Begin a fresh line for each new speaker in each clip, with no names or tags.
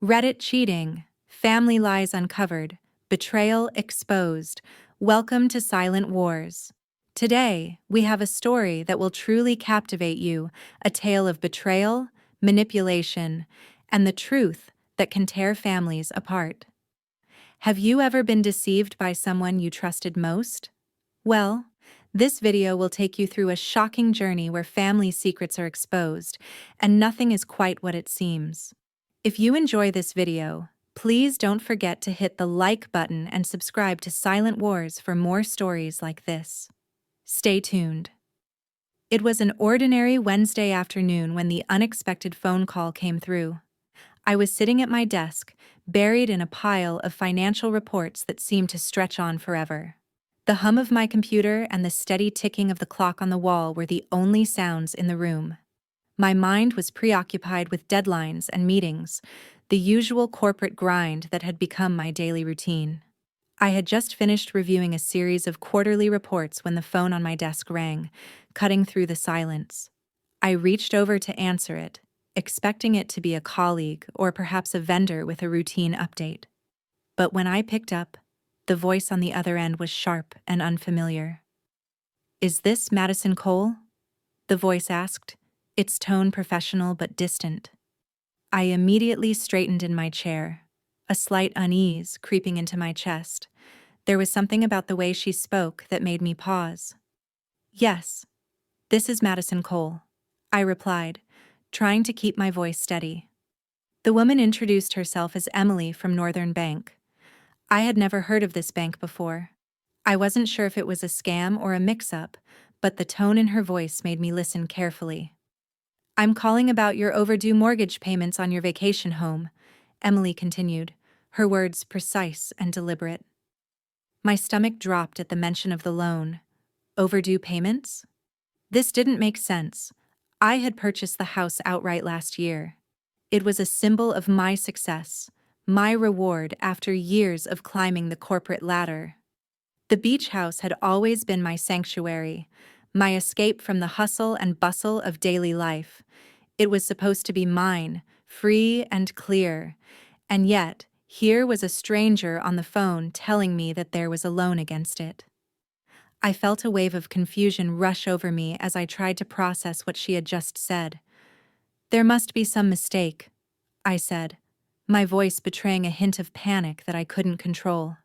Reddit cheating, family lies uncovered, betrayal exposed. Welcome to Silent Wars. Today, we have a story that will truly captivate you, a tale of betrayal, manipulation, and the truth that can tear families apart. Have you ever been deceived by someone you trusted most? Well, this video will take you through a shocking journey where family secrets are exposed, and nothing is quite what it seems. If you enjoy this video, please don't forget to hit the like button and subscribe to Silent Wars for more stories like this. Stay tuned. It was an ordinary Wednesday afternoon when the unexpected phone call came through. I was sitting at my desk, buried in a pile of financial reports that seemed to stretch on forever. The hum of my computer and the steady ticking of the clock on the wall were the only sounds in the room. My mind was preoccupied with deadlines and meetings, the usual corporate grind that had become my daily routine. I had just finished reviewing a series of quarterly reports when the phone on my desk rang, cutting through the silence. I reached over to answer it, expecting it to be a colleague or perhaps a vendor with a routine update. But when I picked up, the voice on the other end was sharp and unfamiliar. "Is this Madison Cole?" the voice asked, its tone professional but distant. I immediately straightened in my chair, a slight unease creeping into my chest. There was something about the way she spoke that made me pause. "Yes, this is Madison Cole," I replied, trying to keep my voice steady. The woman introduced herself as Emily from Northern Bank. I had never heard of this bank before. I wasn't sure if it was a scam or a mix-up, but the tone in her voice made me listen carefully. "I'm calling about your overdue mortgage payments on your vacation home," Emily continued, her words precise and deliberate. My stomach dropped at the mention of the loan. Overdue payments? This didn't make sense. I had purchased the house outright last year. It was a symbol of my success, my reward after years of climbing the corporate ladder. The beach house had always been my sanctuary, my escape from the hustle and bustle of daily life. It was supposed to be mine, free and clear, and yet here was a stranger on the phone telling me that there was a loan against it. I felt a wave of confusion rush over me as I tried to process what she had just said. "There must be some mistake," I said, my voice betraying a hint of panic that I couldn't control.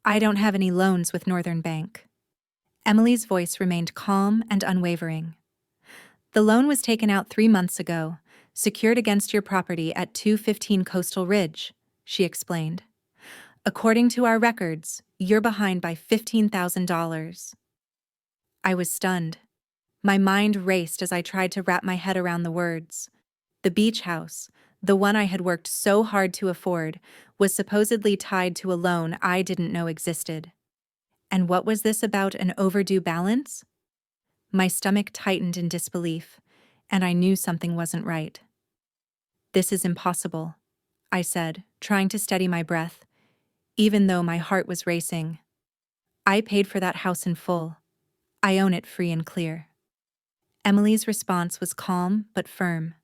"I don't have any loans with Northern Bank." Emily's voice remained calm and unwavering. "The loan was taken out 3 months ago, secured against your property at 215 Coastal Ridge," she explained. "According to our records, you're behind by $15,000. I was stunned. My mind raced as I tried to wrap my head around the words. The beach house, the one I had worked so hard to afford, was supposedly tied to a loan I didn't know existed. And what was this about an overdue balance? My stomach tightened in disbelief, and I knew something wasn't right. "This is impossible," I said, trying to steady my breath, even though my heart was racing. "I paid for that house in full. I own it free and clear." Emily's response was calm but firm.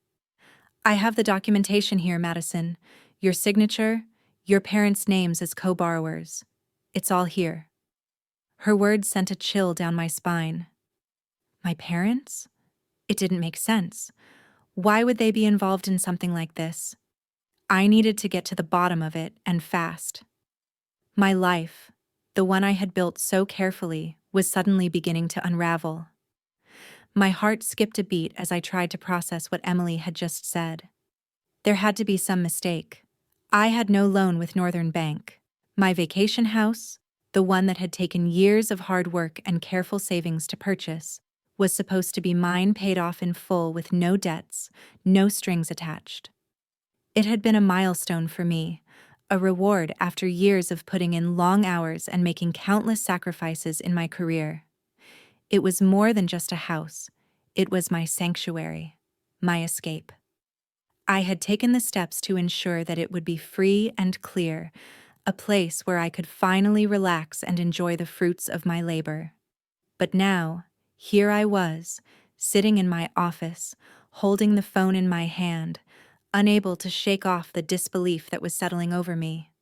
"I have the documentation here, Madison. Your signature, your parents' names as co-borrowers. It's all here." Her words sent a chill down my spine. My parents? It didn't make sense. Why would they be involved in something like this? I needed to get to the bottom of it, and fast. My life, the one I had built so carefully, was suddenly beginning to unravel. My heart skipped a beat as I tried to process what Emily had just said. There had to be some mistake. I had no loan with Northern Bank. My vacation house, the one that had taken years of hard work and careful savings to purchase, was supposed to be mine, paid off in full with no debts, no strings attached. It had been a milestone for me, a reward after years of putting in long hours and making countless sacrifices in my career. It was more than just a house. It was my sanctuary, my escape. I had taken the steps to ensure that it would be free and clear, a place where I could finally relax and enjoy the fruits of my labor. But now, here I was, sitting in my office, holding the phone in my hand, unable to shake off the disbelief that was settling over me.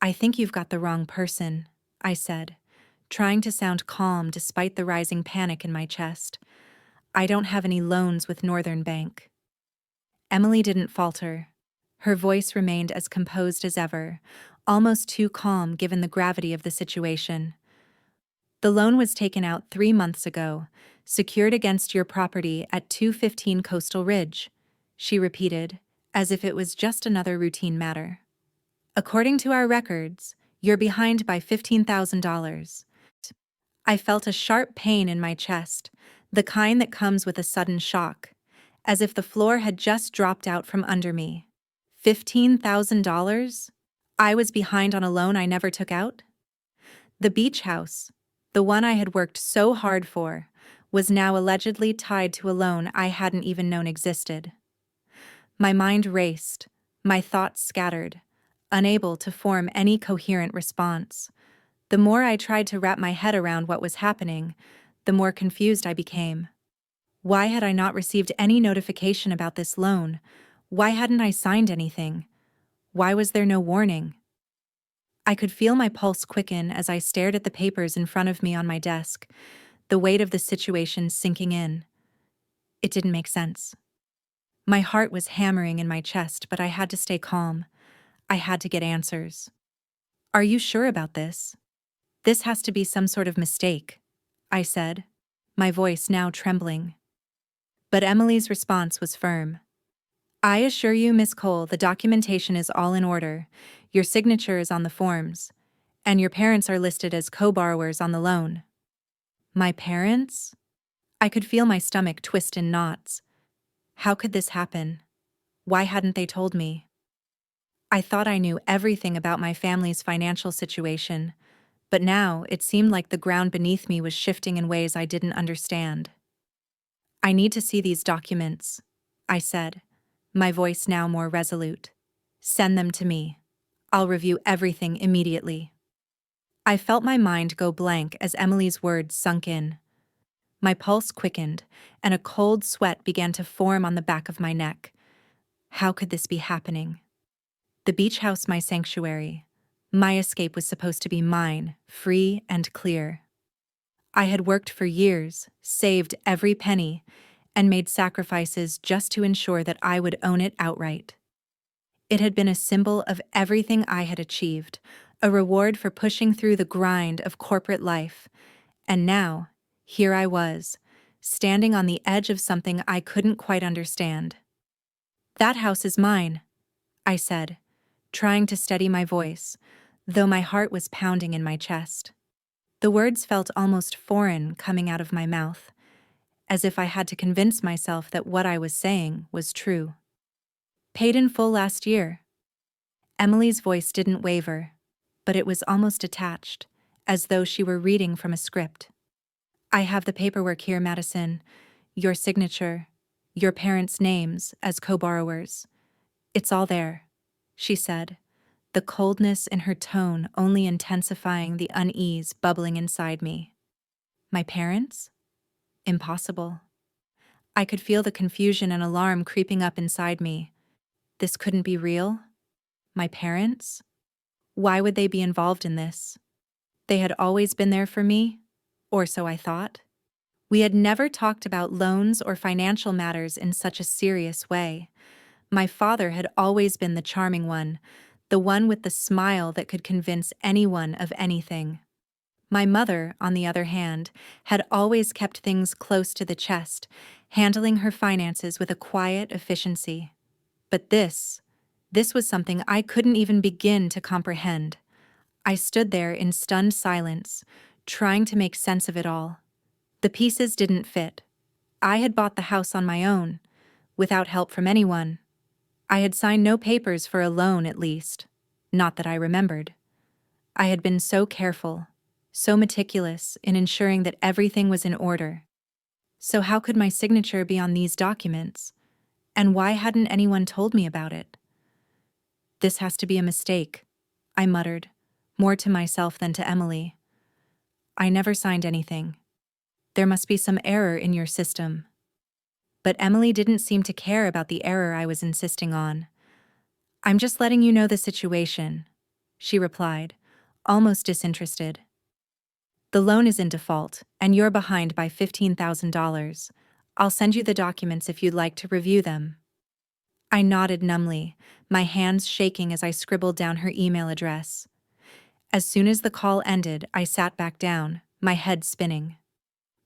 "I think you've got the wrong person," I said, trying to sound calm despite the rising panic in my chest. "I don't have any loans with Northern Bank." Emily didn't falter. Her voice remained as composed as ever, almost too calm given the gravity of the situation. "The loan was taken out 3 months ago, secured against your property at 215 Coastal Ridge," she repeated, as if it was just another routine matter. "According to our records, you're behind by $15,000. I felt a sharp pain in my chest, the kind that comes with a sudden shock, as if the floor had just dropped out from under me. $15,000? I was behind on a loan I never took out? The beach house, the one I had worked so hard for, was now allegedly tied to a loan I hadn't even known existed. My mind raced, my thoughts scattered, unable to form any coherent response. The more I tried to wrap my head around what was happening, the more confused I became. Why had I not received any notification about this loan? Why hadn't I signed anything? Why was there no warning? I could feel my pulse quicken as I stared at the papers in front of me on my desk, the weight of the situation sinking in. It didn't make sense. My heart was hammering in my chest, but I had to stay calm. I had to get answers. "Are you sure about this? This has to be some sort of mistake," I said, my voice now trembling. But Emily's response was firm. "I assure you, Miss Cole, the documentation is all in order. Your signature is on the forms, and your parents are listed as co-borrowers on the loan." My parents? I could feel my stomach twist in knots. How could this happen? Why hadn't they told me? I thought I knew everything about my family's financial situation, but now it seemed like the ground beneath me was shifting in ways I didn't understand. "I need to see these documents," I said, my voice now more resolute. "Send them to me. I'll review everything immediately." I felt my mind go blank as Emily's words sunk in. My pulse quickened, and a cold sweat began to form on the back of my neck. How could this be happening? The beach house, my sanctuary. My escape was supposed to be mine, free and clear. I had worked for years, saved every penny, and made sacrifices just to ensure that I would own it outright. It had been a symbol of everything I had achieved, a reward for pushing through the grind of corporate life. And now, here I was, standing on the edge of something I couldn't quite understand. "That house is mine," I said, trying to steady my voice, though my heart was pounding in my chest. The words felt almost foreign coming out of my mouth, as if I had to convince myself that what I was saying was true. "Paid in full last year." Emily's voice didn't waver, but it was almost detached, as though she were reading from a script. "I have the paperwork here, Madison. Your signature, your parents' names as co-borrowers. It's all there," she said, the coldness in her tone only intensifying the unease bubbling inside me. My parents? Impossible. I could feel the confusion and alarm creeping up inside me. This couldn't be real? My parents? Why would they be involved in this? They had always been there for me, or so I thought. We had never talked about loans or financial matters in such a serious way. My father had always been the charming one, the one with the smile that could convince anyone of anything. My mother, on the other hand, had always kept things close to the chest, handling her finances with a quiet efficiency. But this was something I couldn't even begin to comprehend. I stood there in stunned silence, trying to make sense of it all. The pieces didn't fit. I had bought the house on my own, without help from anyone. I had signed no papers for a loan, at least. Not that I remembered. I had been so careful, so meticulous in ensuring that everything was in order. So how could my signature be on these documents? And why hadn't anyone told me about it? "This has to be a mistake," I muttered, more to myself than to Emily. "I never signed anything. There must be some error in your system." But Emily didn't seem to care about the error I was insisting on. "I'm just letting you know the situation," she replied, almost disinterested. "The loan is in default, and you're behind by $15,000. I'll send you the documents if you'd like to review them." I nodded numbly, my hands shaking as I scribbled down her email address. As soon as the call ended, I sat back down, my head spinning.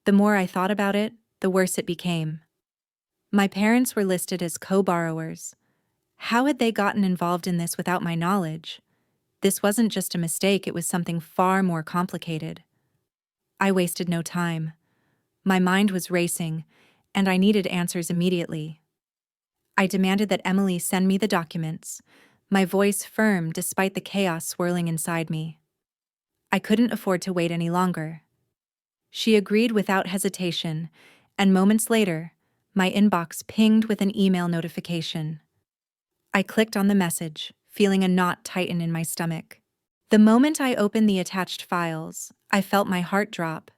The more I thought about it, the worse it became. My parents were listed as co-borrowers. How had they gotten involved in this without my knowledge? This wasn't just a mistake, it was something far more complicated. I wasted no time. My mind was racing, and I needed answers immediately. I demanded that Emily send me the documents, my voice firm despite the chaos swirling inside me. I couldn't afford to wait any longer. She agreed without hesitation, and moments later, my inbox pinged with an email notification. I clicked on the message, feeling a knot tighten in my stomach. The moment I opened the attached files, I felt my heart drop.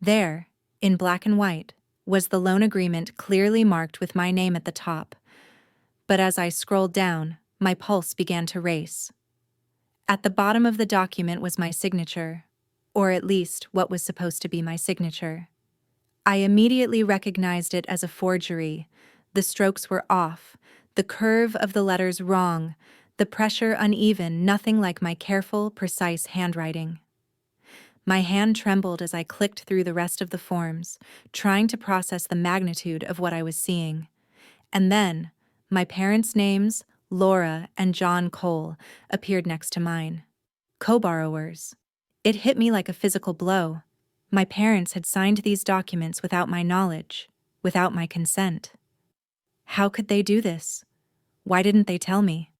There, in black and white, was the loan agreement clearly marked with my name at the top. But as I scrolled down, my pulse began to race. At the bottom of the document was my signature, or at least what was supposed to be my signature. I immediately recognized it as a forgery. The strokes were off, the curve of the letters wrong, the pressure uneven, nothing like my careful, precise handwriting. My hand trembled as I clicked through the rest of the forms, trying to process the magnitude of what I was seeing. And then, my parents' names, Laura and John Cole, appeared next to mine. Co-borrowers. It hit me like a physical blow. My parents had signed these documents without my knowledge, without my consent. How could they do this? Why didn't they tell me?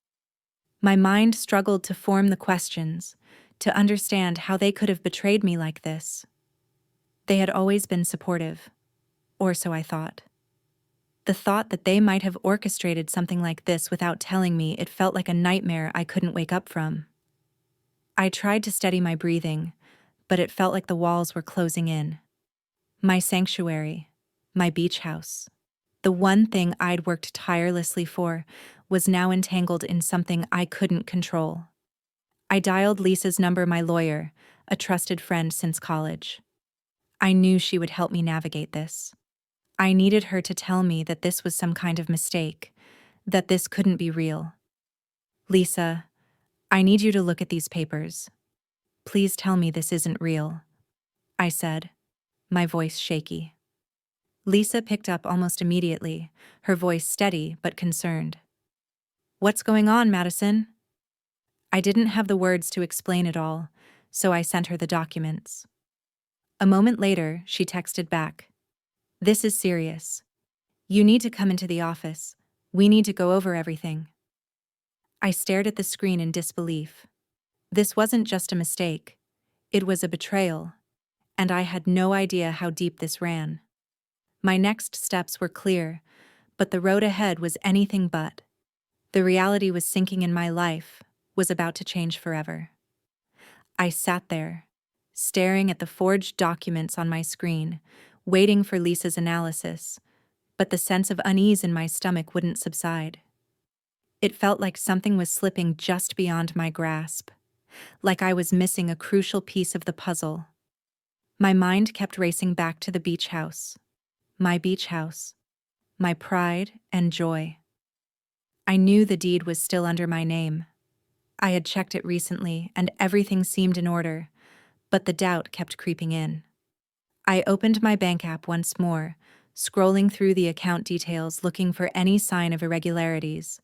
My mind struggled to form the questions, to understand how they could have betrayed me like this. They had always been supportive, or so I thought. The thought that they might have orchestrated something like this without telling me, it felt like a nightmare I couldn't wake up from. I tried to steady my breathing, but it felt like the walls were closing in. My sanctuary, my beach house, the one thing I'd worked tirelessly for, was now entangled in something I couldn't control. I dialed Lisa's number, my lawyer, a trusted friend since college. I knew she would help me navigate this. I needed her to tell me that this was some kind of mistake, that this couldn't be real. "Lisa, I need you to look at these papers. Please tell me this isn't real," I said, my voice shaky. Lisa picked up almost immediately, her voice steady but concerned. "What's going on, Madison?" I didn't have the words to explain it all, so I sent her the documents. A moment later, she texted back. "This is serious. You need to come into the office. We need to go over everything." I stared at the screen in disbelief. This wasn't just a mistake. It was a betrayal, and I had no idea how deep this ran. My next steps were clear, but the road ahead was anything but. The reality was sinking in my life, was about to change forever. I sat there, staring at the forged documents on my screen, waiting for Lisa's analysis, but the sense of unease in my stomach wouldn't subside. It felt like something was slipping just beyond my grasp, like I was missing a crucial piece of the puzzle. My mind kept racing back to the beach house. My beach house. My pride and joy. I knew the deed was still under my name. I had checked it recently, and everything seemed in order, but the doubt kept creeping in. I opened my bank app once more, scrolling through the account details looking for any sign of irregularities.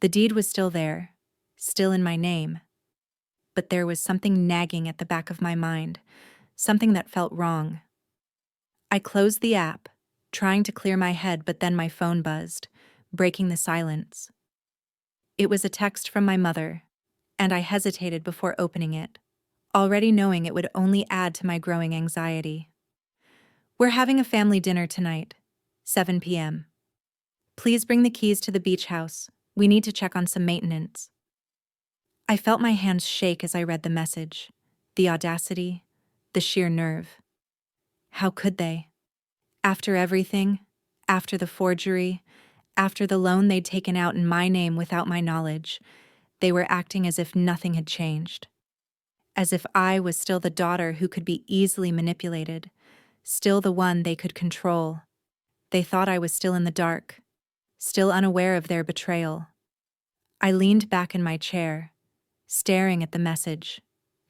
The deed was still there, still in my name, but there was something nagging at the back of my mind, something that felt wrong. I closed the app, trying to clear my head, but then my phone buzzed, breaking the silence. It was a text from my mother, and I hesitated before opening it, already knowing it would only add to my growing anxiety. "We're having a family dinner tonight, 7 p.m. Please bring the keys to the beach house. We need to check on some maintenance." I felt my hands shake as I read the message. The audacity, the sheer nerve. How could they? After everything, After the forgery, after the loan they'd taken out in my name without my knowledge, they were acting as if nothing had changed. As if I was still the daughter who could be easily manipulated, still the one they could control. They thought I was still in the dark, still unaware of their betrayal. I leaned back in my chair, staring at the message,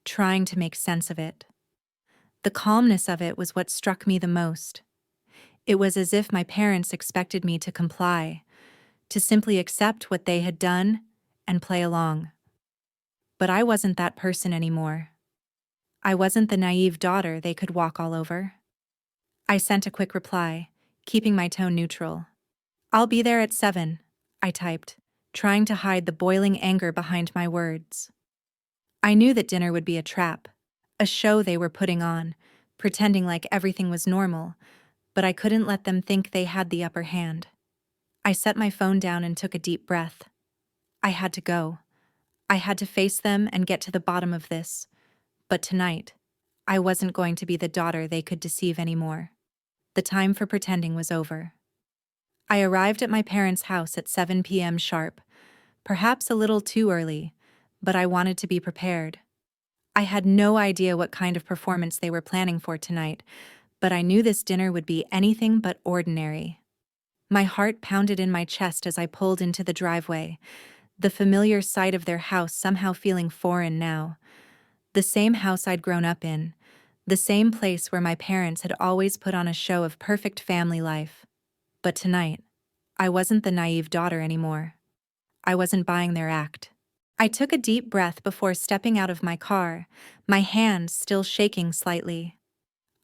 trying to make sense of it. The calmness of it was what struck me the most. It was as if my parents expected me to comply, to simply accept what they had done and play along. But I wasn't that person anymore. I wasn't the naive daughter they could walk all over. I sent a quick reply, keeping my tone neutral. "I'll be there at 7, I typed, trying to hide the boiling anger behind my words. I knew that dinner would be a trap, a show they were putting on, pretending like everything was normal, but I couldn't let them think they had the upper hand. I set my phone down and took a deep breath. I had to go. I had to face them and get to the bottom of this. But tonight, I wasn't going to be the daughter they could deceive anymore. The time for pretending was over. I arrived at my parents' house at 7 p.m. sharp, perhaps a little too early, but I wanted to be prepared. I had no idea what kind of performance they were planning for tonight, but I knew this dinner would be anything but ordinary. My heart pounded in my chest as I pulled into the driveway, the familiar sight of their house somehow feeling foreign now. The same house I'd grown up in, the same place where my parents had always put on a show of perfect family life. But tonight, I wasn't the naive daughter anymore. I wasn't buying their act. I took a deep breath before stepping out of my car, my hands still shaking slightly.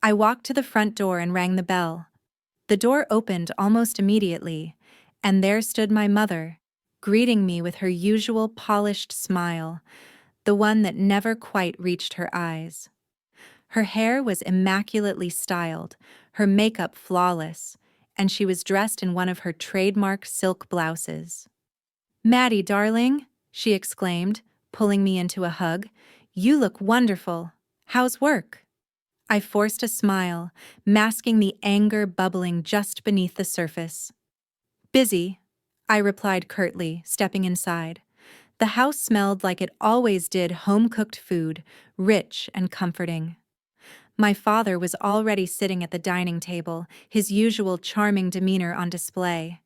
I walked to the front door and rang the bell. The door opened almost immediately, and there stood my mother, greeting me with her usual polished smile, the one that never quite reached her eyes. Her hair was immaculately styled, her makeup flawless, and she was dressed in one of her trademark silk blouses. "Maddie, darling," she exclaimed, pulling me into a hug, "you look wonderful. How's work?" I forced a smile, masking the anger bubbling just beneath the surface. "Busy," I replied curtly, stepping inside. The house smelled like it always did, home-cooked food, rich and comforting. My father was already sitting at the dining table, his usual charming demeanor on display.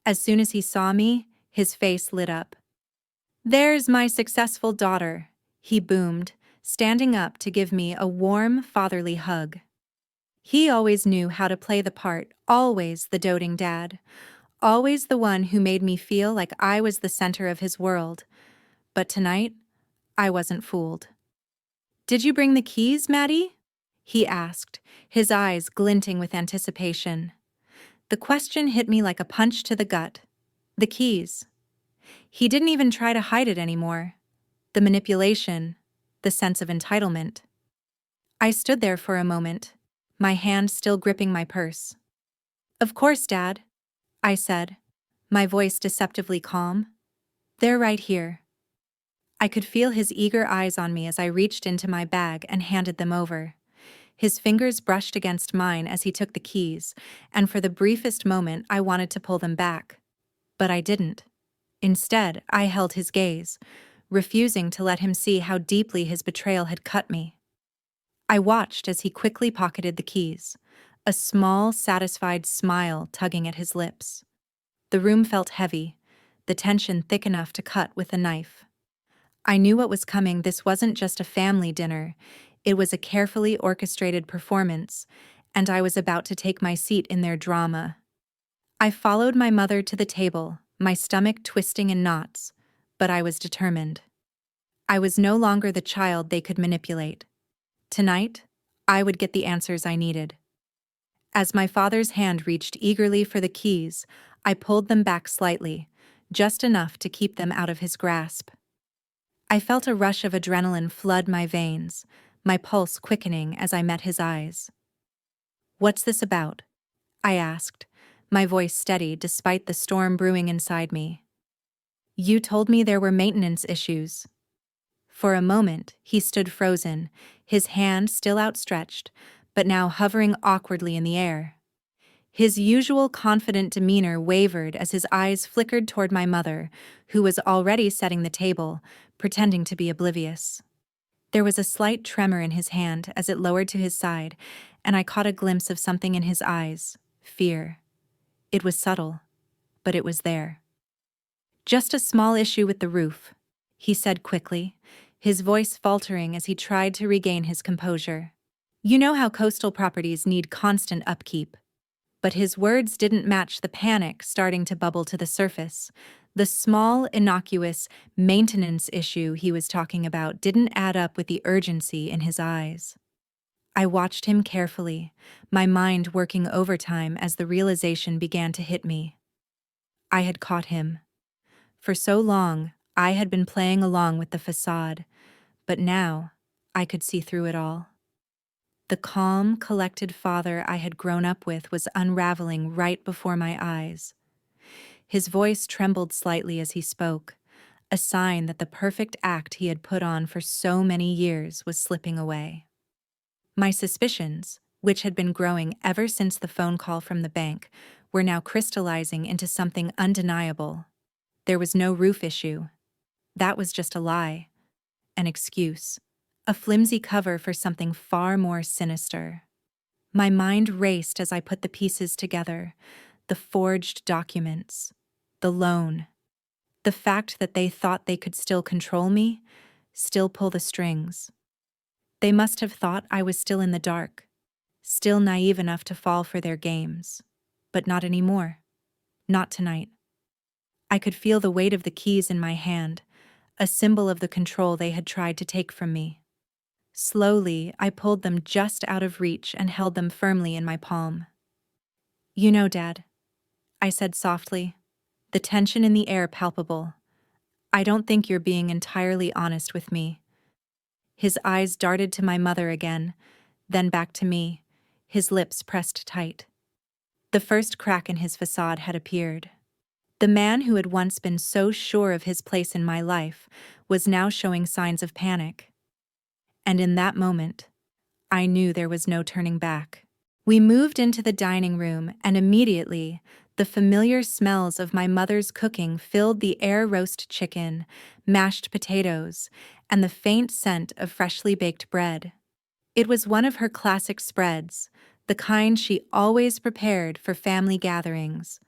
As soon as he saw me, his face lit up. "There's my successful daughter," he boomed, standing up to give me a warm, fatherly hug. He always knew how to play the part, always the doting dad, always the one who made me feel like I was the center of his world. But tonight, I wasn't fooled. "Did you bring the keys, Maddie?" he asked, his eyes glinting with anticipation. The question hit me like a punch to the gut. The keys. He didn't even try to hide it anymore. The manipulation, the sense of entitlement. I stood there for a moment, my hand still gripping my purse. "Of course, Dad," I said, my voice deceptively calm. "They're right here." I could feel his eager eyes on me as I reached into my bag and handed them over. His fingers brushed against mine as he took the keys, and for the briefest moment I wanted to pull them back. But I didn't. Instead, I held his gaze, refusing to let him see how deeply his betrayal had cut me. I watched as he quickly pocketed the keys, a small, satisfied smile tugging at his lips. The room felt heavy, the tension thick enough to cut with a knife. I knew what was coming. This wasn't just a family dinner, it was a carefully orchestrated performance, and I was about to take my seat in their drama. I followed my mother to the table, my stomach twisting in knots, but I was determined. I was no longer the child they could manipulate. Tonight, I would get the answers I needed. As my father's hand reached eagerly for the keys, I pulled them back slightly, just enough to keep them out of his grasp. I felt a rush of adrenaline flood my veins, my pulse quickening as I met his eyes. "What's this about?" I asked, my voice steady despite the storm brewing inside me. "You told me there were maintenance issues." For a moment, he stood frozen, his hand still outstretched, but now hovering awkwardly in the air. His usual confident demeanor wavered as his eyes flickered toward my mother, who was already setting the table, pretending to be oblivious. There was a slight tremor in his hand as it lowered to his side, and I caught a glimpse of something in his eyes: fear. It was subtle, but it was there. "Just a small issue with the roof," he said quickly, his voice faltering as he tried to regain his composure. "You know how coastal properties need constant upkeep." But his words didn't match the panic starting to bubble to the surface. The small, innocuous maintenance issue he was talking about didn't add up with the urgency in his eyes. I watched him carefully, my mind working overtime as the realization began to hit me. I had caught him. For so long, I had been playing along with the facade, but now I could see through it all. The calm, collected father I had grown up with was unraveling right before my eyes. His voice trembled slightly as he spoke, a sign that the perfect act he had put on for so many years was slipping away. My suspicions, which had been growing ever since the phone call from the bank, were now crystallizing into something undeniable. There was no roof issue. That was just a lie, an excuse, a flimsy cover for something far more sinister. My mind raced as I put the pieces together: the forged documents, the loan, the fact that they thought they could still control me, still pull the strings. They must have thought I was still in the dark, still naive enough to fall for their games. But not anymore. Not tonight. I could feel the weight of the keys in my hand, a symbol of the control they had tried to take from me. Slowly, I pulled them just out of reach and held them firmly in my palm. "You know, Dad," I said softly, the tension in the air palpable, "I don't think you're being entirely honest with me." His eyes darted to my mother again, then back to me, his lips pressed tight. The first crack in his facade had appeared. The man who had once been so sure of his place in my life was now showing signs of panic. And in that moment, I knew there was no turning back. We moved into the dining room, and immediately, the familiar smells of my mother's cooking filled the air: roast chicken, mashed potatoes, and the faint scent of freshly baked bread. It was one of her classic spreads, the kind she always prepared for family gatherings.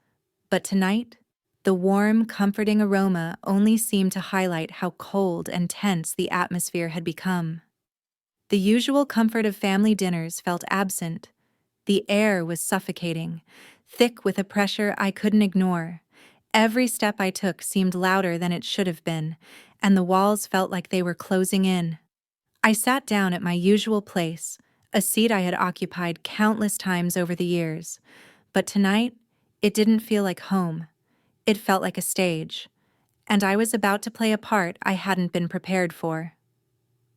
But tonight, the warm, comforting aroma only seemed to highlight how cold and tense the atmosphere had become. The usual comfort of family dinners felt absent. The air was suffocating, thick with a pressure I couldn't ignore. Every step I took seemed louder than it should have been, and the walls felt like they were closing in. I sat down at my usual place, a seat I had occupied countless times over the years. But tonight, it didn't feel like home. It felt like a stage, and I was about to play a part I hadn't been prepared for.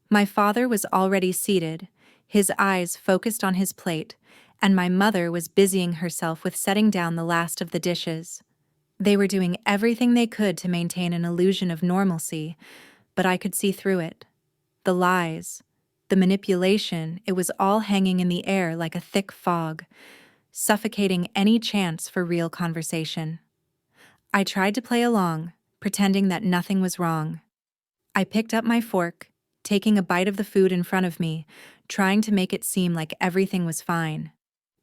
My father was already seated, his eyes focused on his plate, and my mother was busying herself with setting down the last of the dishes. They were doing everything they could to maintain an illusion of normalcy, but I could see through it. The lies, the manipulation, it was all hanging in the air like a thick fog, suffocating any chance for real conversation. I tried to play along, pretending that nothing was wrong. I picked up my fork, taking a bite of the food in front of me, trying to make it seem like everything was fine.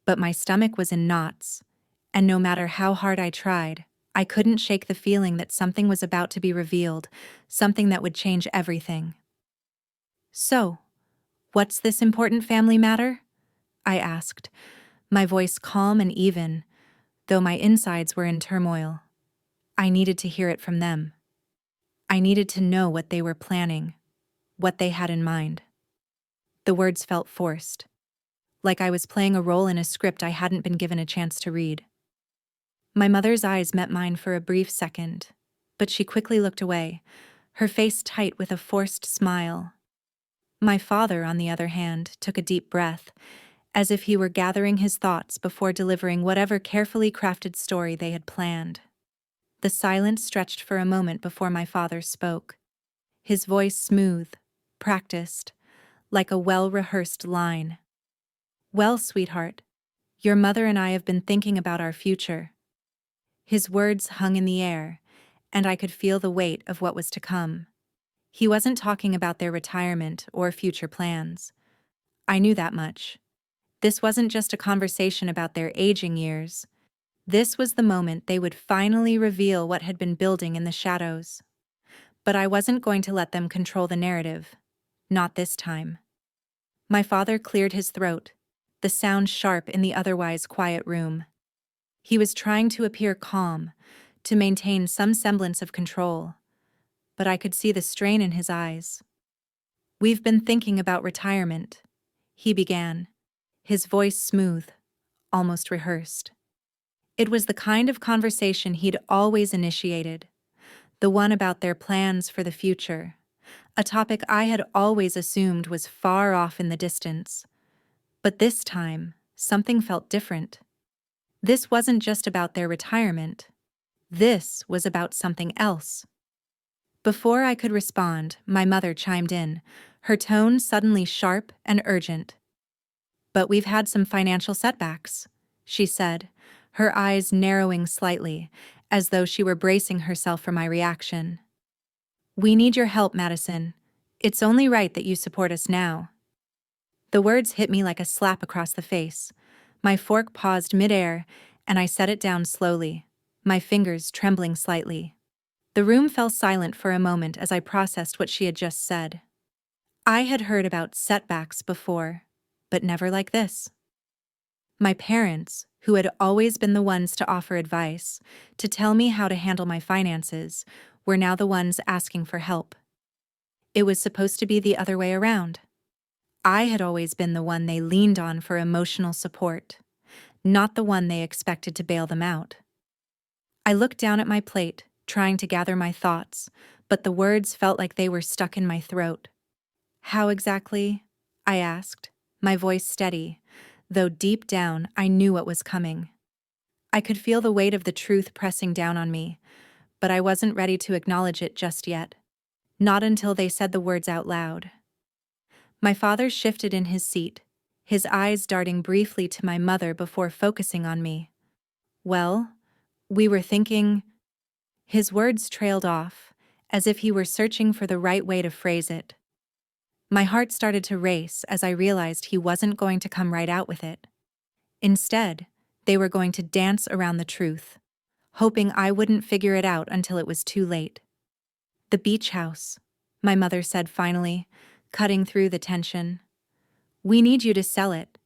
But my stomach was in knots, and no matter how hard I tried, I couldn't shake the feeling that something was about to be revealed, something that would change everything. "So, what's this important family matter?" I asked, my voice calm and even, though my insides were in turmoil. I needed to hear it from them. I needed to know what they were planning, what they had in mind. The words felt forced, like I was playing a role in a script I hadn't been given a chance to read. My mother's eyes met mine for a brief second, but she quickly looked away, her face tight with a forced smile. My father, on the other hand, took a deep breath, as if he were gathering his thoughts before delivering whatever carefully crafted story they had planned. The silence stretched for a moment before my father spoke, his voice smooth, practiced, like a well-rehearsed line. "Well, sweetheart, Your mother and I have been thinking about our future. His words hung in the air, and I could feel the weight of what was to come. He wasn't talking about their retirement or future plans. I knew that much. This wasn't just a conversation about their aging years. This was the moment they would finally reveal what had been building in the shadows. But I wasn't going to let them control the narrative. Not this time. My father cleared his throat, the sound sharp in the otherwise quiet room. He was trying to appear calm, to maintain some semblance of control, but I could see the strain in his eyes. "We've been thinking about retirement," he began, his voice smooth, almost rehearsed. It was the kind of conversation he'd always initiated, the one about their plans for the future, a topic I had always assumed was far off in the distance. But this time, something felt different. This wasn't just about their retirement. This was about something else. Before I could respond, my mother chimed in, her tone suddenly sharp and urgent. "But we've had some financial setbacks," she said, her eyes narrowing slightly, as though she were bracing herself for my reaction. "We need your help, Madison. It's only right that you support us now." The words hit me like a slap across the face. My fork paused midair, and I set it down slowly, my fingers trembling slightly. The room fell silent for a moment as I processed what she had just said. I had heard about setbacks before, but never like this. My parents, who had always been the ones to offer advice, to tell me how to handle my finances, were now the ones asking for help. It was supposed to be the other way around. I had always been the one they leaned on for emotional support, not the one they expected to bail them out. I looked down at my plate, trying to gather my thoughts, but the words felt like they were stuck in my throat. "How exactly?" I asked, my voice steady, though deep down I knew what was coming. I could feel the weight of the truth pressing down on me, but I wasn't ready to acknowledge it just yet. Not until they said the words out loud. My father shifted in his seat, his eyes darting briefly to my mother before focusing on me. "Well, we were thinking—" His words trailed off, as if he were searching for the right way to phrase it. My heart started to race as I realized he wasn't going to come right out with it. Instead, they were going to dance around the truth, hoping I wouldn't figure it out until it was too late. "The beach house," my mother said finally, cutting through the tension. "We need you to sell it.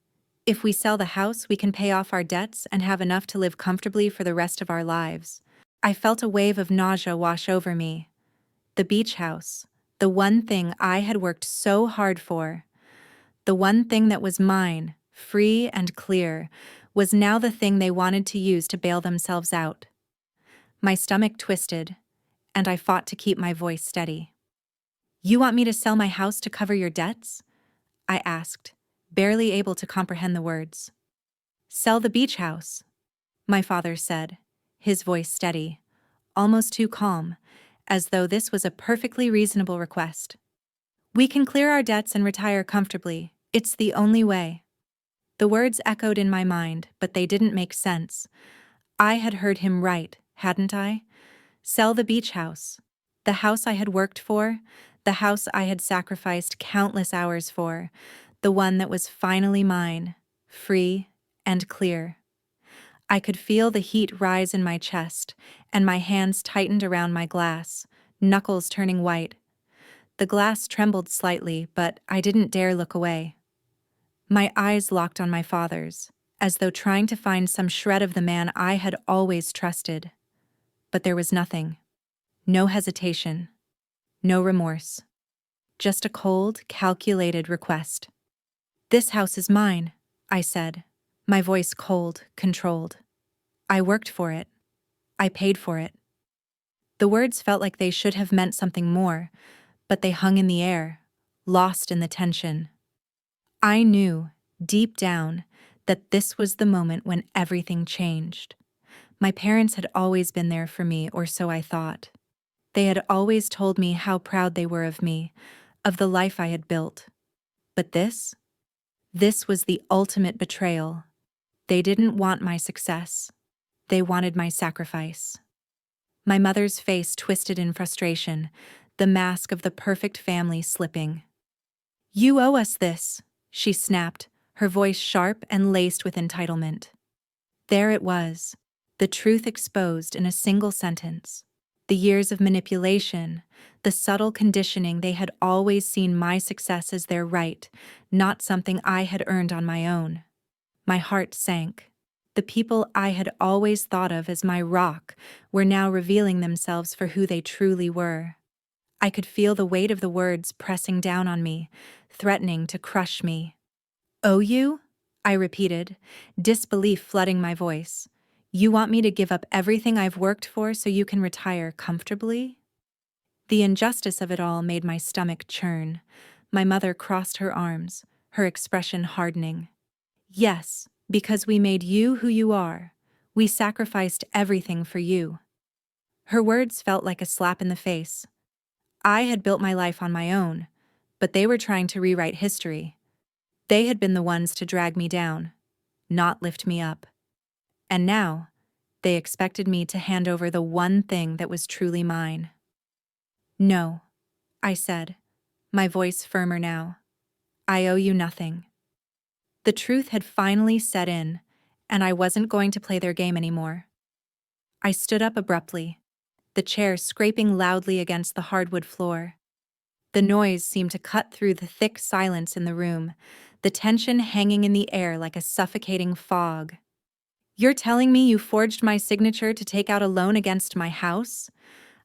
If we sell the house, we can pay off our debts and have enough to live comfortably for the rest of our lives." I felt a wave of nausea wash over me. The beach house, the one thing I had worked so hard for, the one thing that was mine, free and clear, was now the thing they wanted to use to bail themselves out. My stomach twisted, and I fought to keep my voice steady. "You want me to sell my house to cover your debts?" I asked, barely able to comprehend the words. "Sell the beach house," my father said, his voice steady, almost too calm, as though this was a perfectly reasonable request. "We can clear our debts and retire comfortably. It's the only way." The words echoed in my mind, but they didn't make sense. I had heard him right, hadn't I? Sell the beach house. The house I had worked for, the house I had sacrificed countless hours for, the one that was finally mine, free and clear. I could feel the heat rise in my chest, and my hands tightened around my glass, knuckles turning white. The glass trembled slightly, but I didn't dare look away. My eyes locked on my father's, as though trying to find some shred of the man I had always trusted. But there was nothing. No hesitation. No remorse. Just a cold, calculated request. "This house is mine," I said, my voice cold, controlled. "I worked for it. I paid for it." The words felt like they should have meant something more, but they hung in the air, lost in the tension. I knew, deep down, that this was the moment when everything changed. My parents had always been there for me, or so I thought. They had always told me how proud they were of me, of the life I had built. But this was the ultimate betrayal. They didn't want my success. They wanted my sacrifice. My mother's face twisted in frustration, the mask of the perfect family slipping. "You owe us this," she snapped, her voice sharp and laced with entitlement. There it was, the truth exposed in a single sentence. The years of manipulation, the subtle conditioning they had always seen my success as their right, not something I had earned on my own. My heart sank. The people I had always thought of as my rock were now revealing themselves for who they truly were. I could feel the weight of the words pressing down on me, threatening to crush me. "Owe you?" I repeated, disbelief flooding my voice. "You want me to give up everything I've worked for so you can retire comfortably?" The injustice of it all made my stomach churn. My mother crossed her arms, her expression hardening. "Yes, because we made you who you are. We sacrificed everything for you." Her words felt like a slap in the face. I had built my life on my own, but they were trying to rewrite history. They had been the ones to drag me down, not lift me up. And now, they expected me to hand over the one thing that was truly mine. "No," I said, my voice firmer now. "I owe you nothing." The truth had finally set in, and I wasn't going to play their game anymore. I stood up abruptly, the chair scraping loudly against the hardwood floor. The noise seemed to cut through the thick silence in the room, the tension hanging in the air like a suffocating fog. "You're telling me you forged my signature to take out a loan against my house?"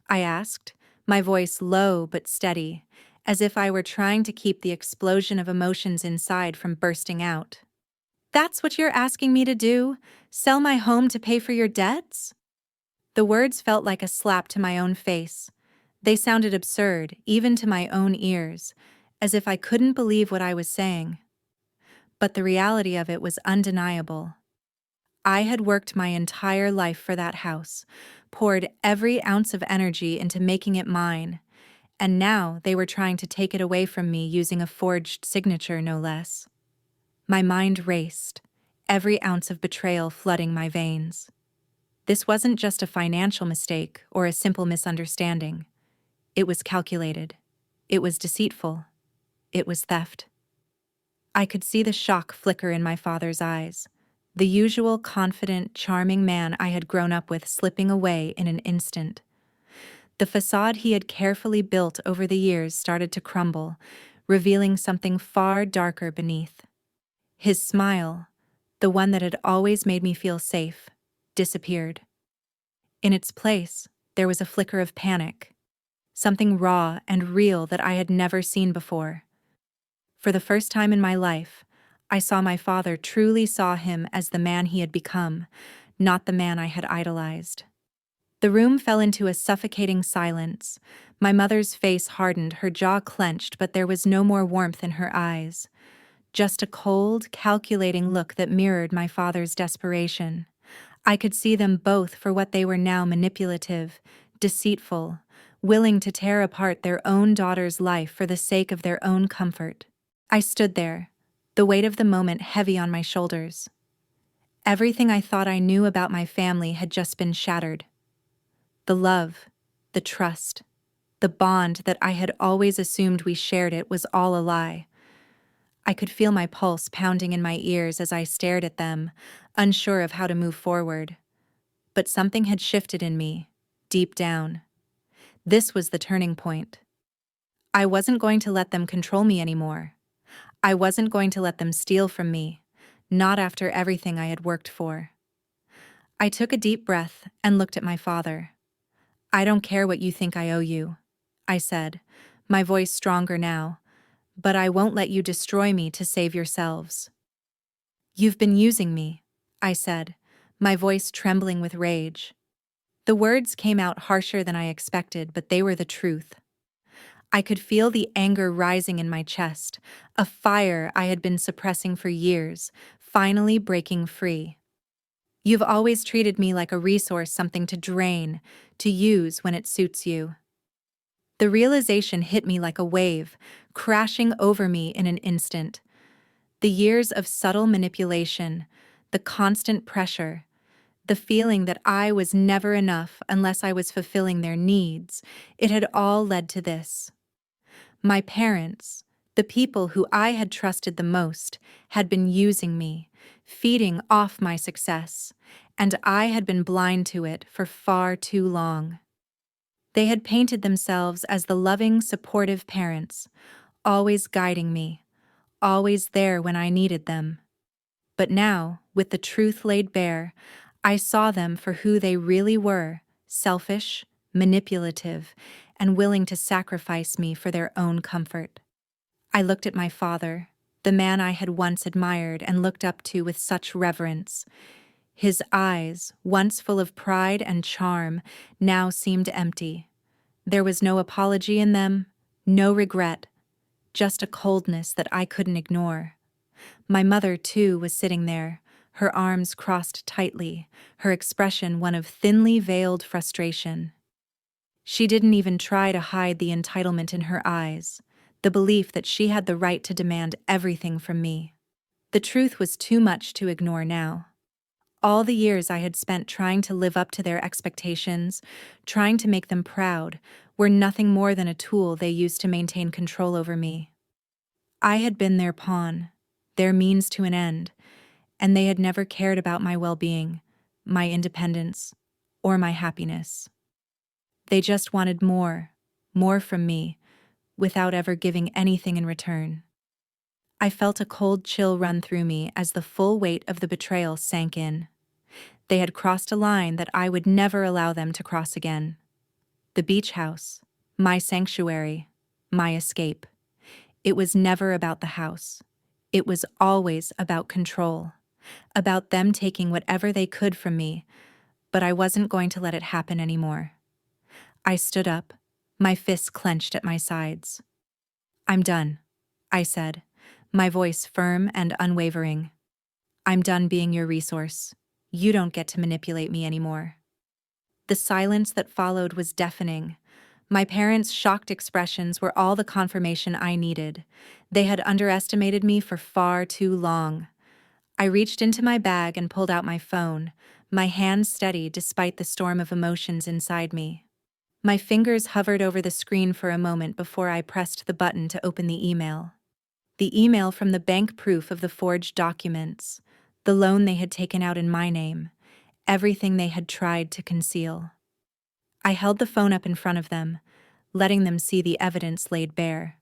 I asked, my voice low but steady, as if I were trying to keep the explosion of emotions inside from bursting out. "That's what you're asking me to do? Sell my home to pay for your debts?" The words felt like a slap to my own face. They sounded absurd, even to my own ears, as if I couldn't believe what I was saying. But the reality of it was undeniable. I had worked my entire life for that house, poured every ounce of energy into making it mine, and now they were trying to take it away from me using a forged signature, no less. My mind raced, every ounce of betrayal flooding my veins. This wasn't just a financial mistake or a simple misunderstanding. It was calculated. It was deceitful. It was theft. I could see the shock flicker in my father's eyes, the usual confident, charming man I had grown up with slipping away in an instant. The facade he had carefully built over the years started to crumble, revealing something far darker beneath. His smile, the one that had always made me feel safe, disappeared. In its place, there was a flicker of panic, something raw and real that I had never seen before. For the first time in my life, I saw my father truly saw him as the man he had become, not the man I had idolized. The room fell into a suffocating silence. My mother's face hardened, her jaw clenched, but there was no more warmth in her eyes. Just a cold, calculating look that mirrored my father's desperation. I could see them both for what they were now: manipulative, deceitful, willing to tear apart their own daughter's life for the sake of their own comfort. I stood there, the weight of the moment heavy on my shoulders. Everything I thought I knew about my family had just been shattered. The love, the trust, the bond that I had always assumed we shared it was all a lie. I could feel my pulse pounding in my ears as I stared at them, unsure of how to move forward. But something had shifted in me, deep down. This was the turning point. I wasn't going to let them control me anymore. I wasn't going to let them steal from me, not after everything I had worked for. I took a deep breath and looked at my father. "I don't care what you think I owe you," I said, my voice stronger now, "but I won't let you destroy me to save yourselves." "You've been using me," I said, my voice trembling with rage. The words came out harsher than I expected, but they were the truth. I could feel the anger rising in my chest, a fire I had been suppressing for years, finally breaking free. "You've always treated me like a resource, something to drain, to use when it suits you." The realization hit me like a wave, crashing over me in an instant. The years of subtle manipulation, the constant pressure, the feeling that I was never enough unless I was fulfilling their needs, it had all led to this. My parents, the people who I had trusted the most, had been using me, feeding off my success, and I had been blind to it for far too long. They had painted themselves as the loving, supportive parents, always guiding me, always there when I needed them. But now, with the truth laid bare, I saw them for who they really were: selfish, manipulative, and willing to sacrifice me for their own comfort. I looked at my father, the man I had once admired and looked up to with such reverence. His eyes, once full of pride and charm, now seemed empty. There was no apology in them, no regret, just a coldness that I couldn't ignore. My mother, too, was sitting there, her arms crossed tightly, her expression one of thinly veiled frustration. She didn't even try to hide the entitlement in her eyes, the belief that she had the right to demand everything from me. The truth was too much to ignore now. All the years I had spent trying to live up to their expectations, trying to make them proud, were nothing more than a tool they used to maintain control over me. I had been their pawn, their means to an end, and they had never cared about my well-being, my independence, or my happiness. They just wanted more from me, without ever giving anything in return. I felt a cold chill run through me as the full weight of the betrayal sank in. They had crossed a line that I would never allow them to cross again. The beach house, my sanctuary, my escape. It was never about the house. It was always about control, about them taking whatever they could from me, but I wasn't going to let it happen anymore. I stood up, my fists clenched at my sides. "I'm done," I said, my voice firm and unwavering. "I'm done being your resource. You don't get to manipulate me anymore." The silence that followed was deafening. My parents' shocked expressions were all the confirmation I needed. They had underestimated me for far too long. I reached into my bag and pulled out my phone, my hand steady despite the storm of emotions inside me. My fingers hovered over the screen for a moment before I pressed the button to open the email. The email from the bank proof of the forged documents, the loan they had taken out in my name, everything they had tried to conceal. I held the phone up in front of them, letting them see the evidence laid bare.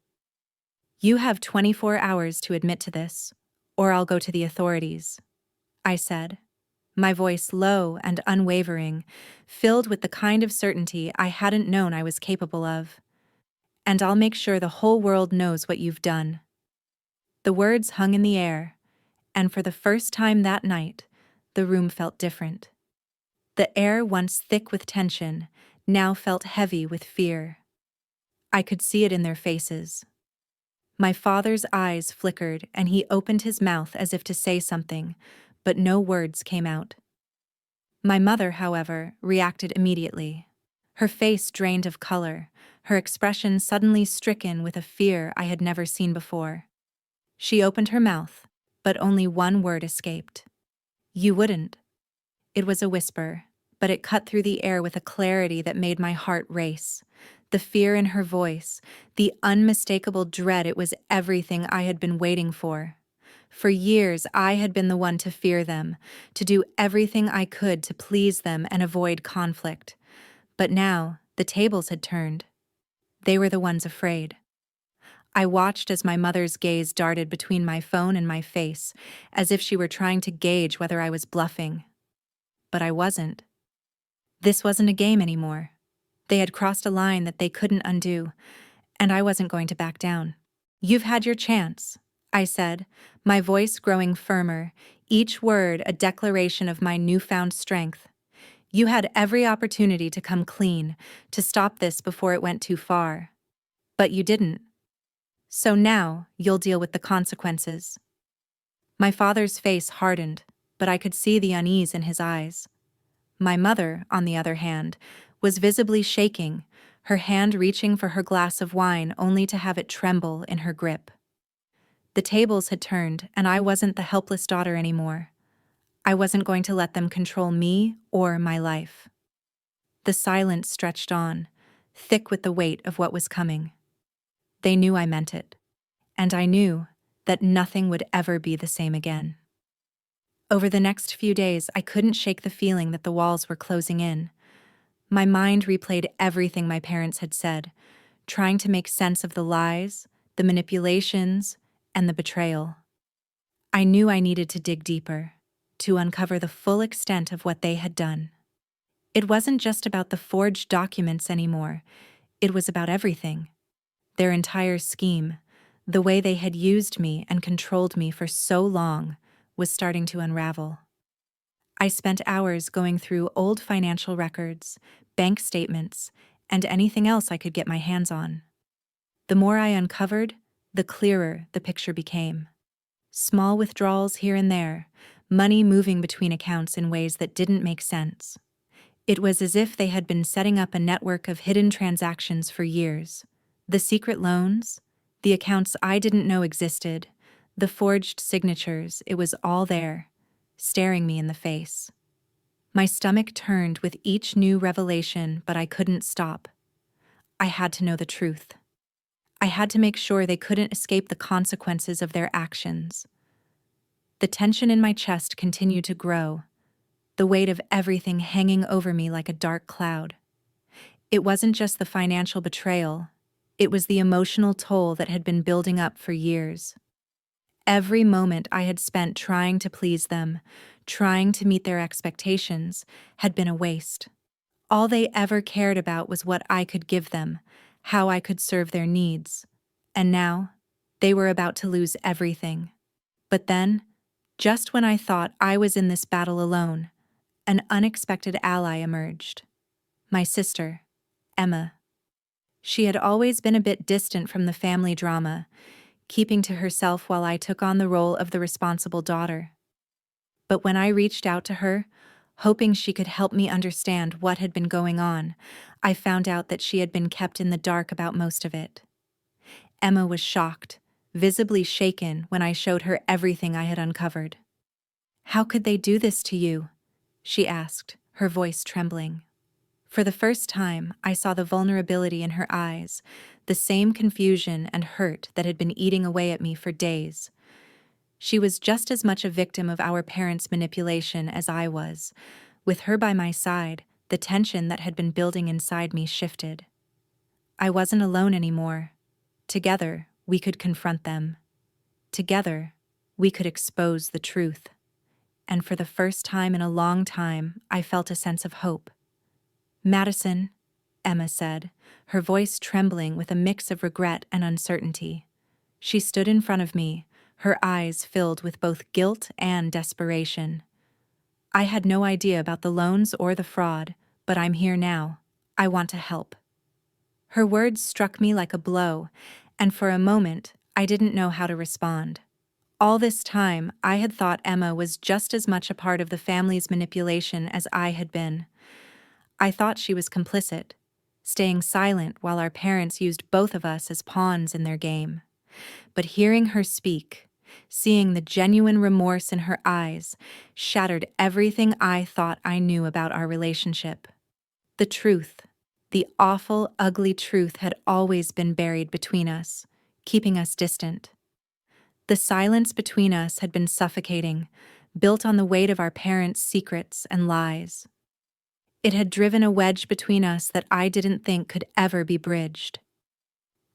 "You have 24 hours to admit to this, or I'll go to the authorities," I said, my voice low and unwavering, filled with the kind of certainty I hadn't known I was capable of. "And I'll make sure the whole world knows what you've done." The words hung in the air, and for the first time that night, the room felt different. The air, once thick with tension, now felt heavy with fear. I could see it in their faces. My father's eyes flickered and he opened his mouth as if to say something, but no words came out. My mother, however, reacted immediately. Her face drained of color, her expression suddenly stricken with a fear I had never seen before. She opened her mouth, but only one word escaped. "You wouldn't." It was a whisper, but it cut through the air with a clarity that made my heart race. The fear in her voice, the unmistakable dread, it was everything I had been waiting for. For years, I had been the one to fear them, to do everything I could to please them and avoid conflict. But now, the tables had turned. They were the ones afraid. I watched as my mother's gaze darted between my phone and my face, as if she were trying to gauge whether I was bluffing. But I wasn't. This wasn't a game anymore. They had crossed a line that they couldn't undo, and I wasn't going to back down. "You've had your chance," I said, my voice growing firmer, each word a declaration of my newfound strength. "You had every opportunity to come clean, to stop this before it went too far. But you didn't. So now you'll deal with the consequences." My father's face hardened, but I could see the unease in his eyes. My mother, on the other hand, was visibly shaking, her hand reaching for her glass of wine only to have it tremble in her grip. The tables had turned, and I wasn't the helpless daughter anymore. I wasn't going to let them control me or my life. The silence stretched on, thick with the weight of what was coming. They knew I meant it, and I knew that nothing would ever be the same again. Over the next few days, I couldn't shake the feeling that the walls were closing in. My mind replayed everything my parents had said, trying to make sense of the lies, the manipulations, and the betrayal. I knew I needed to dig deeper, to uncover the full extent of what they had done. It wasn't just about the forged documents anymore, it was about everything. Their entire scheme, the way they had used me and controlled me for so long, was starting to unravel. I spent hours going through old financial records, bank statements, and anything else I could get my hands on. The more I uncovered, the clearer the picture became. Small withdrawals here and there, money moving between accounts in ways that didn't make sense. It was as if they had been setting up a network of hidden transactions for years. The secret loans, the accounts I didn't know existed, the forged signatures, it was all there, staring me in the face. My stomach turned with each new revelation, but I couldn't stop. I had to know the truth. I had to make sure they couldn't escape the consequences of their actions. The tension in my chest continued to grow, the weight of everything hanging over me like a dark cloud. It wasn't just the financial betrayal, it was the emotional toll that had been building up for years. Every moment I had spent trying to please them, trying to meet their expectations, had been a waste. All they ever cared about was what I could give them, how I could serve their needs. And now, they were about to lose everything. But then, just when I thought I was in this battle alone, an unexpected ally emerged. My sister, Emma. She had always been a bit distant from the family drama, keeping to herself while I took on the role of the responsible daughter. But when I reached out to her, hoping she could help me understand what had been going on, I found out that she had been kept in the dark about most of it. Emma was shocked, visibly shaken when I showed her everything I had uncovered. "How could they do this to you?" she asked, her voice trembling. For the first time, I saw the vulnerability in her eyes, the same confusion and hurt that had been eating away at me for days. She was just as much a victim of our parents' manipulation as I was. With her by my side, the tension that had been building inside me shifted. I wasn't alone anymore. Together, we could confront them. Together, we could expose the truth. And for the first time in a long time, I felt a sense of hope. "Madison," Emma said, her voice trembling with a mix of regret and uncertainty. She stood in front of me, her eyes filled with both guilt and desperation. "I had no idea about the loans or the fraud, but I'm here now. I want to help." Her words struck me like a blow, and for a moment, I didn't know how to respond. All this time, I had thought Emma was just as much a part of the family's manipulation as I had been. I thought she was complicit, staying silent while our parents used both of us as pawns in their game. But hearing her speak, seeing the genuine remorse in her eyes, shattered everything I thought I knew about our relationship. The truth, the awful, ugly truth had always been buried between us, keeping us distant. The silence between us had been suffocating, built on the weight of our parents' secrets and lies. It had driven a wedge between us that I didn't think could ever be bridged.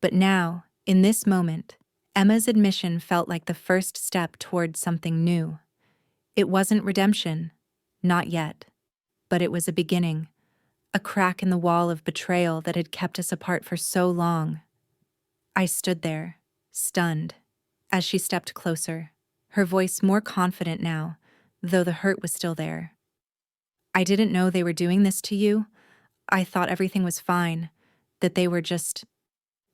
But now, in this moment, Emma's admission felt like the first step toward something new. It wasn't redemption, not yet, but it was a beginning, a crack in the wall of betrayal that had kept us apart for so long. I stood there, stunned, as she stepped closer, her voice more confident now, though the hurt was still there. "I didn't know they were doing this to you. I thought everything was fine, that they were just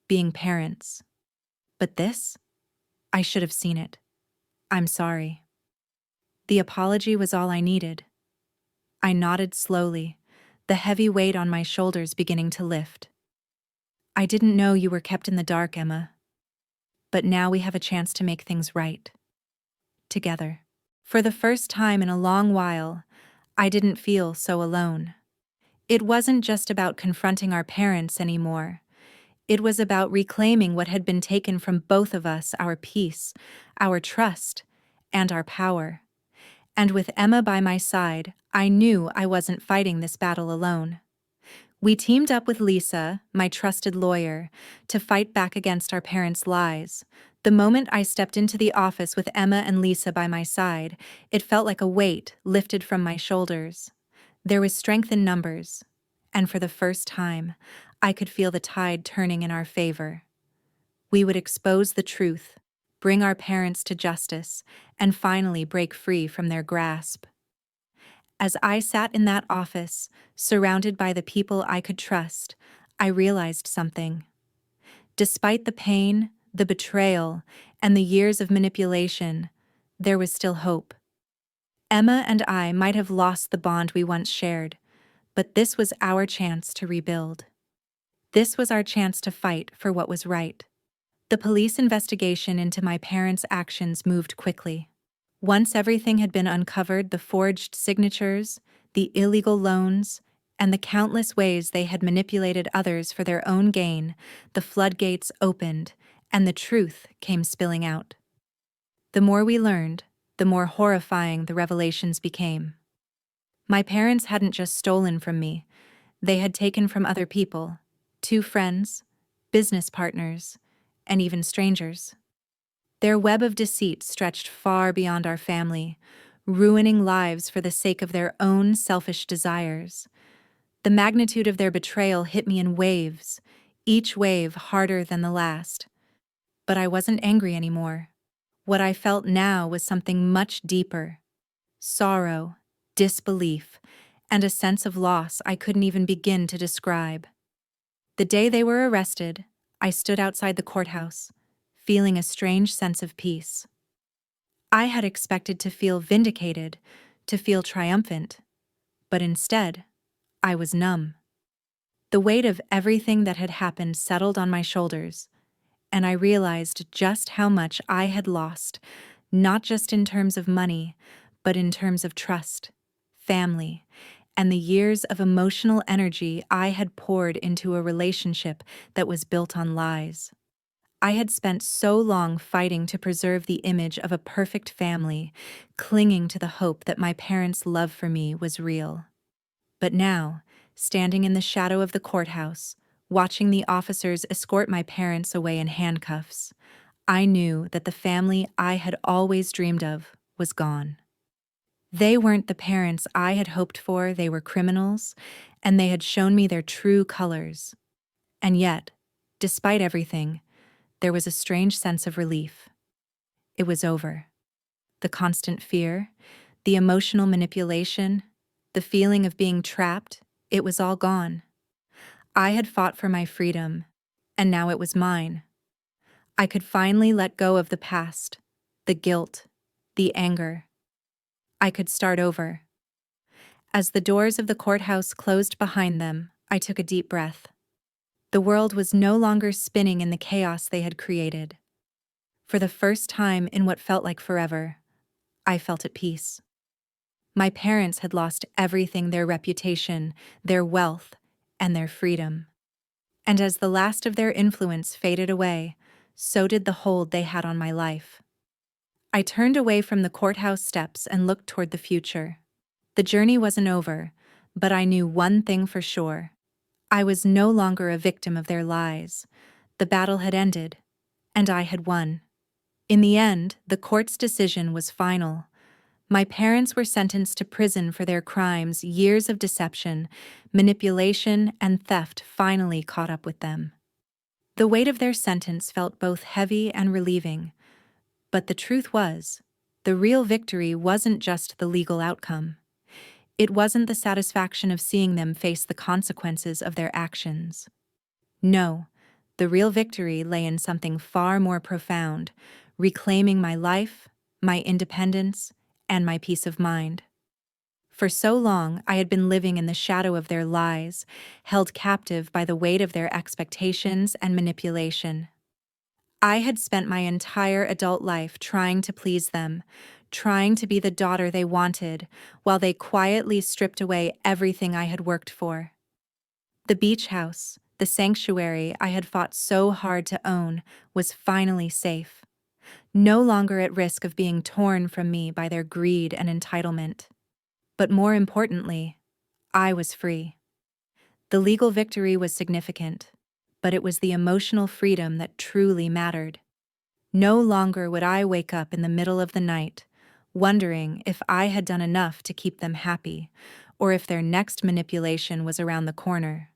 being parents. But this? I should have seen it. I'm sorry." The apology was all I needed. I nodded slowly, the heavy weight on my shoulders beginning to lift. "I didn't know you were kept in the dark, Emma. But now we have a chance to make things right. Together." For the first time in a long while, I didn't feel so alone. It wasn't just about confronting our parents anymore. It was about reclaiming what had been taken from both of us: our peace, our trust, and our power. And with Emma by my side, I knew I wasn't fighting this battle alone. We teamed up with Lisa, my trusted lawyer, to fight back against our parents' lies. The moment I stepped into the office with Emma and Lisa by my side, it felt like a weight lifted from my shoulders. There was strength in numbers, and for the first time, I could feel the tide turning in our favor. We would expose the truth, bring our parents to justice, and finally break free from their grasp. As I sat in that office, surrounded by the people I could trust, I realized something. Despite the pain, the betrayal, and the years of manipulation, there was still hope. Emma and I might have lost the bond we once shared, but this was our chance to rebuild. This was our chance to fight for what was right. The police investigation into my parents' actions moved quickly. Once everything had been uncovered, the forged signatures, the illegal loans, and the countless ways they had manipulated others for their own gain, the floodgates opened, and the truth came spilling out. The more we learned, the more horrifying the revelations became. My parents hadn't just stolen from me, they had taken from other people: 2 friends, business partners, and even strangers. Their web of deceit stretched far beyond our family, ruining lives for the sake of their own selfish desires. The magnitude of their betrayal hit me in waves, each wave harder than the last. But I wasn't angry anymore. What I felt now was something much deeper: sorrow, disbelief, and a sense of loss I couldn't even begin to describe. The day they were arrested, I stood outside the courthouse, feeling a strange sense of peace. I had expected to feel vindicated, to feel triumphant, but instead, I was numb. The weight of everything that had happened settled on my shoulders, and I realized just how much I had lost, not just in terms of money, but in terms of trust, family, and the years of emotional energy I had poured into a relationship that was built on lies. I had spent so long fighting to preserve the image of a perfect family, clinging to the hope that my parents' love for me was real. But now, standing in the shadow of the courthouse, watching the officers escort my parents away in handcuffs, I knew that the family I had always dreamed of was gone. They weren't the parents I had hoped for, they were criminals, and they had shown me their true colors. And yet, despite everything, there was a strange sense of relief. It was over. The constant fear, the emotional manipulation, the feeling of being trapped, it was all gone. I had fought for my freedom, and now it was mine. I could finally let go of the past, the guilt, the anger. I could start over. As the doors of the courthouse closed behind them, I took a deep breath. The world was no longer spinning in the chaos they had created. For the first time in what felt like forever, I felt at peace. My parents had lost everything: their reputation, their wealth, and their freedom. And as the last of their influence faded away, so did the hold they had on my life. I turned away from the courthouse steps and looked toward the future. The journey wasn't over, but I knew one thing for sure. I was no longer a victim of their lies. The battle had ended, and I had won. In the end, the court's decision was final. My parents were sentenced to prison for their crimes. Years of deception, manipulation, and theft finally caught up with them. The weight of their sentence felt both heavy and relieving. But the truth was, the real victory wasn't just the legal outcome. It wasn't the satisfaction of seeing them face the consequences of their actions. No, the real victory lay in something far more profound: reclaiming my life, my independence, and my peace of mind. For so long, I had been living in the shadow of their lies, held captive by the weight of their expectations and manipulation. I had spent my entire adult life trying to please them, trying to be the daughter they wanted, while they quietly stripped away everything I had worked for. The beach house, the sanctuary I had fought so hard to own, was finally safe, no longer at risk of being torn from me by their greed and entitlement. But more importantly, I was free. The legal victory was significant, but it was the emotional freedom that truly mattered. No longer would I wake up in the middle of the night, wondering if I had done enough to keep them happy, or if their next manipulation was around the corner.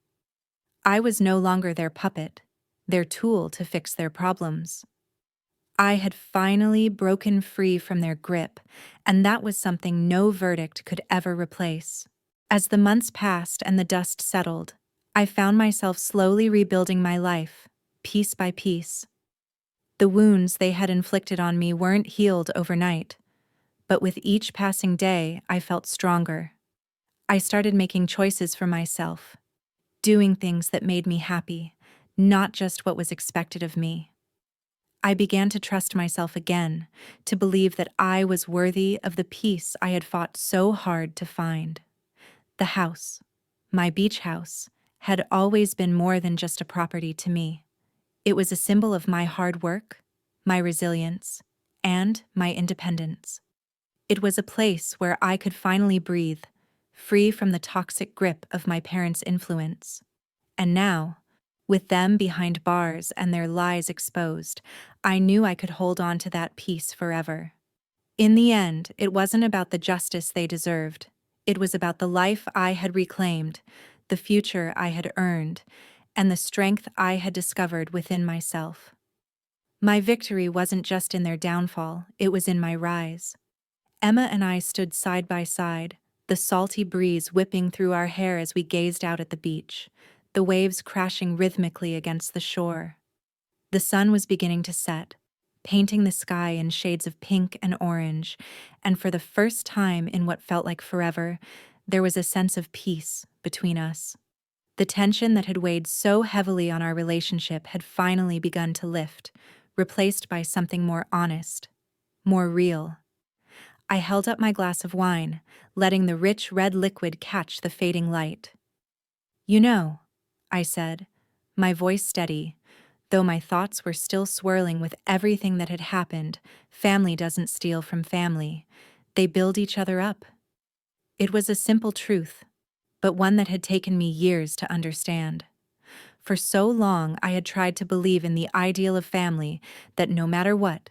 I was no longer their puppet, their tool to fix their problems. I had finally broken free from their grip, and that was something no verdict could ever replace. As the months passed and the dust settled, I found myself slowly rebuilding my life, piece by piece. The wounds they had inflicted on me weren't healed overnight, but with each passing day, I felt stronger. I started making choices for myself, doing things that made me happy, not just what was expected of me. I began to trust myself again, to believe that I was worthy of the peace I had fought so hard to find. The house, my beach house, had always been more than just a property to me. It was a symbol of my hard work, my resilience, and my independence. It was a place where I could finally breathe, free from the toxic grip of my parents' influence. And now, with them behind bars and their lies exposed, I knew I could hold on to that peace forever. In the end, it wasn't about the justice they deserved. It was about the life I had reclaimed, the future I had earned, and the strength I had discovered within myself. My victory wasn't just in their downfall, it was in my rise. Emma and I stood side by side, the salty breeze whipping through our hair as we gazed out at the beach, the waves crashing rhythmically against the shore. The sun was beginning to set, painting the sky in shades of pink and orange, and for the first time in what felt like forever, there was a sense of peace between us. The tension that had weighed so heavily on our relationship had finally begun to lift, replaced by something more honest, more real. I held up my glass of wine, letting the rich red liquid catch the fading light. "You know," I said, my voice steady, though my thoughts were still swirling with everything that had happened. Family doesn't steal from family. They build each other up. It was a simple truth, but one that had taken me years to understand. For so long, I had tried to believe in the ideal of family, that no matter what,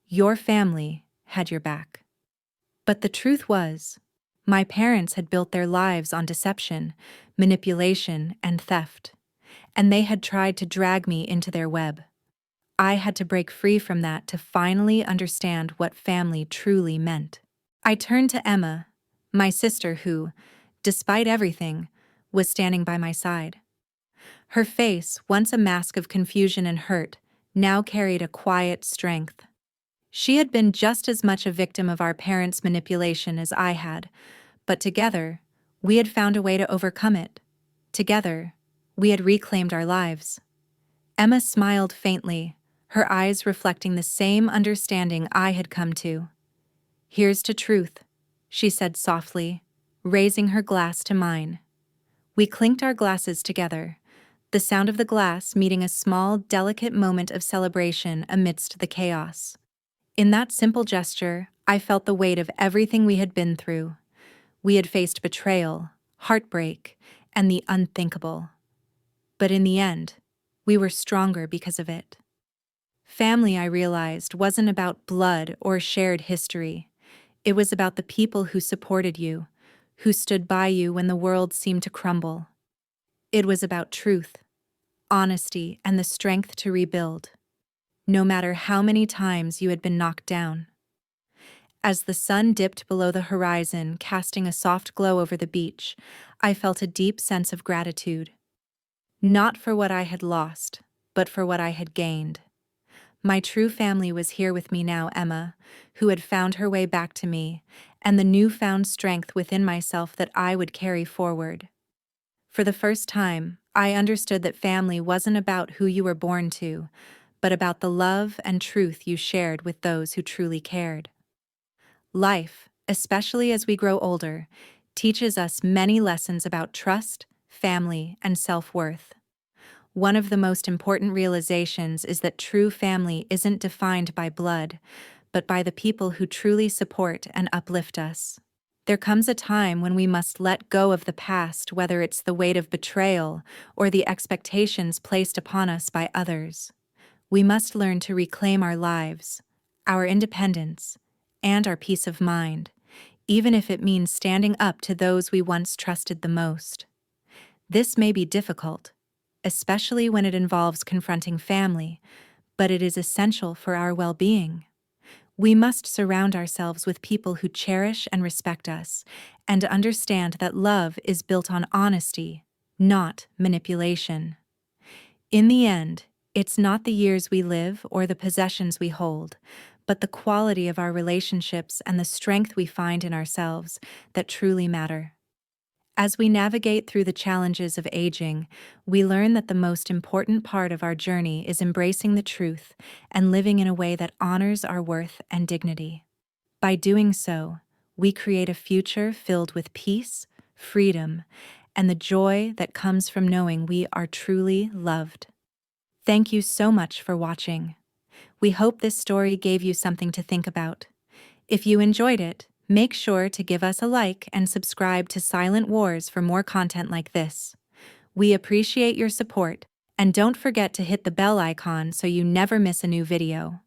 your family had your back. But the truth was, my parents had built their lives on deception, manipulation, and theft, and they had tried to drag me into their web. I had to break free from that to finally understand what family truly meant. I turned to Emma, my sister who, despite everything, was standing by my side. Her face, once a mask of confusion and hurt, now carried a quiet strength. She had been just as much a victim of our parents' manipulation as I had, but together, we had found a way to overcome it. Together, we had reclaimed our lives. Emma smiled faintly, her eyes reflecting the same understanding I had come to. "Here's to truth," she said softly, raising her glass to mine. We clinked our glasses together, the sound of the glass meeting a small, delicate moment of celebration amidst the chaos. In that simple gesture, I felt the weight of everything we had been through. We had faced betrayal, heartbreak, and the unthinkable. But in the end, we were stronger because of it. Family, I realized, wasn't about blood or shared history. It was about the people who supported you, who stood by you when the world seemed to crumble. It was about truth, honesty, and the strength to rebuild, no matter how many times you had been knocked down. As the sun dipped below the horizon, casting a soft glow over the beach, I felt a deep sense of gratitude. Not for what I had lost, but for what I had gained. My true family was here with me now, Emma, who had found her way back to me, and the newfound strength within myself that I would carry forward. For the first time, I understood that family wasn't about who you were born to, but about the love and truth you shared with those who truly cared. Life, especially as we grow older, teaches us many lessons about trust, family, and self-worth. One of the most important realizations is that true family isn't defined by blood, but by the people who truly support and uplift us. There comes a time when we must let go of the past, whether it's the weight of betrayal or the expectations placed upon us by others. We must learn to reclaim our lives, our independence, and our peace of mind, even if it means standing up to those we once trusted the most. This may be difficult, especially when it involves confronting family, but it is essential for our well-being. We must surround ourselves with people who cherish and respect us, and understand that love is built on honesty, not manipulation. In the end, it's not the years we live or the possessions we hold, but the quality of our relationships and the strength we find in ourselves that truly matter. As we navigate through the challenges of aging, we learn that the most important part of our journey is embracing the truth and living in a way that honors our worth and dignity. By doing so, we create a future filled with peace, freedom, and the joy that comes from knowing we are truly loved. Thank you so much for watching. We hope this story gave you something to think about. If you enjoyed it, make sure to give us a like and subscribe to Silent Wars for more content like this. We appreciate your support, and don't forget to hit the bell icon so you never miss a new video.